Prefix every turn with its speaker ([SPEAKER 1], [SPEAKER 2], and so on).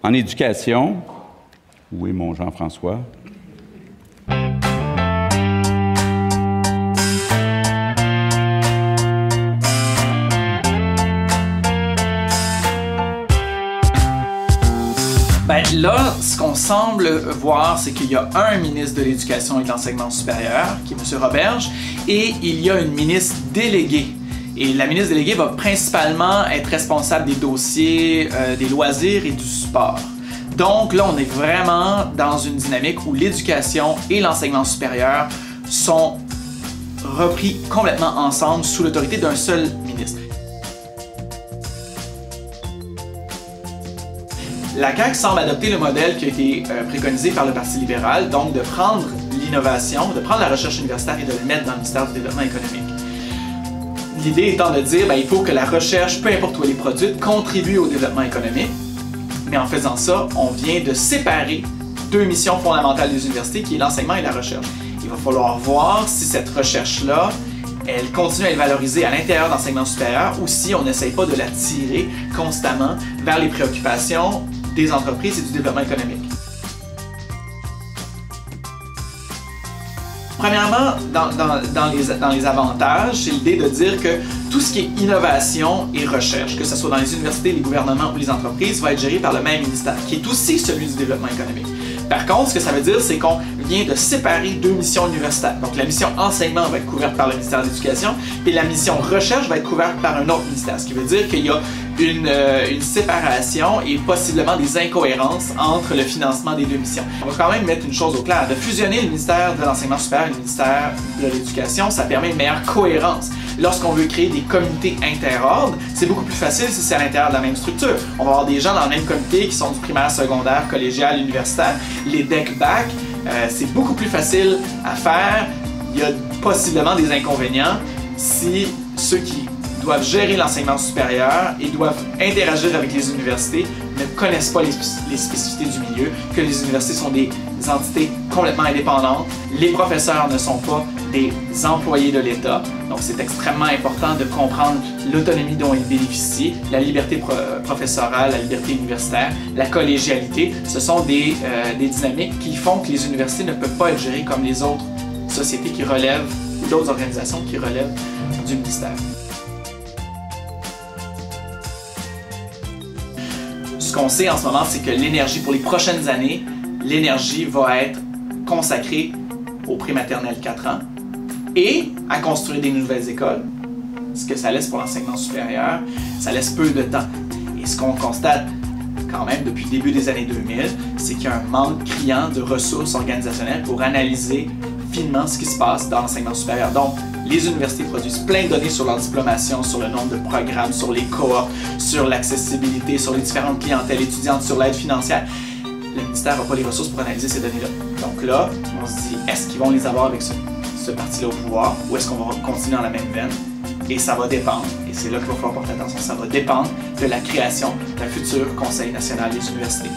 [SPEAKER 1] En éducation, où est mon Jean-François?
[SPEAKER 2] Ben là, ce qu'on semble voir, c'est qu'il y a un ministre de l'Éducation et de l'Enseignement supérieur, qui est M. Roberge, et il y a une ministre déléguée. Et la ministre déléguée va principalement être responsable des dossiers, des loisirs et du sport. Donc là, on est vraiment dans une dynamique où l'éducation et l'enseignement supérieur sont repris complètement ensemble sous l'autorité d'un seul ministre. La CAQ semble adopter le modèle qui a été préconisé par le Parti libéral, donc de prendre l'innovation, de prendre la recherche universitaire et de le mettre dans le ministère du Développement économique. L'idée étant de dire qu'il faut que la recherche, peu importe où elle est produite, contribue au développement économique. Mais en faisant ça, on vient de séparer deux missions fondamentales des universités, qui est l'enseignement et la recherche. Il va falloir voir si cette recherche-là, elle continue à être valorisée à l'intérieur de l'enseignement supérieur ou si on n'essaye pas de la tirer constamment vers les préoccupations des entreprises et du développement économique. Premièrement, dans les avantages, c'est l'idée de dire que tout ce qui est innovation et recherche, que ce soit dans les universités, les gouvernements ou les entreprises, va être géré par le même ministère, qui est aussi celui du développement économique. Par contre, ce que ça veut dire, c'est qu'on vient de séparer deux missions universitaires. Donc la mission enseignement va être couverte par le ministère de l'Éducation, et la mission recherche va être couverte par un autre ministère, ce qui veut dire qu'il y a une séparation et possiblement des incohérences entre le financement des deux missions. On va quand même mettre une chose au clair, de fusionner le ministère de l'Enseignement supérieur et le ministère de l'Éducation, ça permet une meilleure cohérence. Lorsqu'on veut créer des comités interordres, c'est beaucoup plus facile si c'est à l'intérieur de la même structure. On va avoir des gens dans le même comité qui sont du primaire, secondaire, collégial, universitaire. Les DEC-BAC, c'est beaucoup plus facile à faire. Il y a possiblement des inconvénients si ceux qui doivent gérer l'enseignement supérieur et doivent interagir avec les universités ne connaissent pas les spécificités du milieu, que les universités sont des entités complètement indépendantes. Les professeurs ne sont pas des employés de l'État. Donc c'est extrêmement important de comprendre l'autonomie dont ils bénéficient, la liberté professorale, la liberté universitaire, la collégialité. Ce sont des dynamiques qui font que les universités ne peuvent pas être gérées comme les autres sociétés qui relèvent, ou d'autres organisations qui relèvent du ministère. Ce qu'on sait en ce moment, c'est que l'énergie, pour les prochaines années, l'énergie va être consacrée au prématernel 4 ans et à construire des nouvelles écoles. Ce que ça laisse pour l'enseignement supérieur, ça laisse peu de temps. Et ce qu'on constate quand même depuis le début des années 2000, c'est qu'il y a un manque criant de ressources organisationnelles pour analyser finement ce qui se passe dans l'enseignement supérieur. Donc, les universités produisent plein de données sur leur diplomation, sur le nombre de programmes, sur les cohortes, sur l'accessibilité, sur les différentes clientèles étudiantes, sur l'aide financière. Le ministère n'a pas les ressources pour analyser ces données-là. Donc là, on se dit, est-ce qu'ils vont les avoir avec ce parti-là au pouvoir ou est-ce qu'on va continuer dans la même veine? Et ça va dépendre, et c'est là qu'il va falloir porter attention, ça va dépendre de la création d'un futur Conseil national des universités.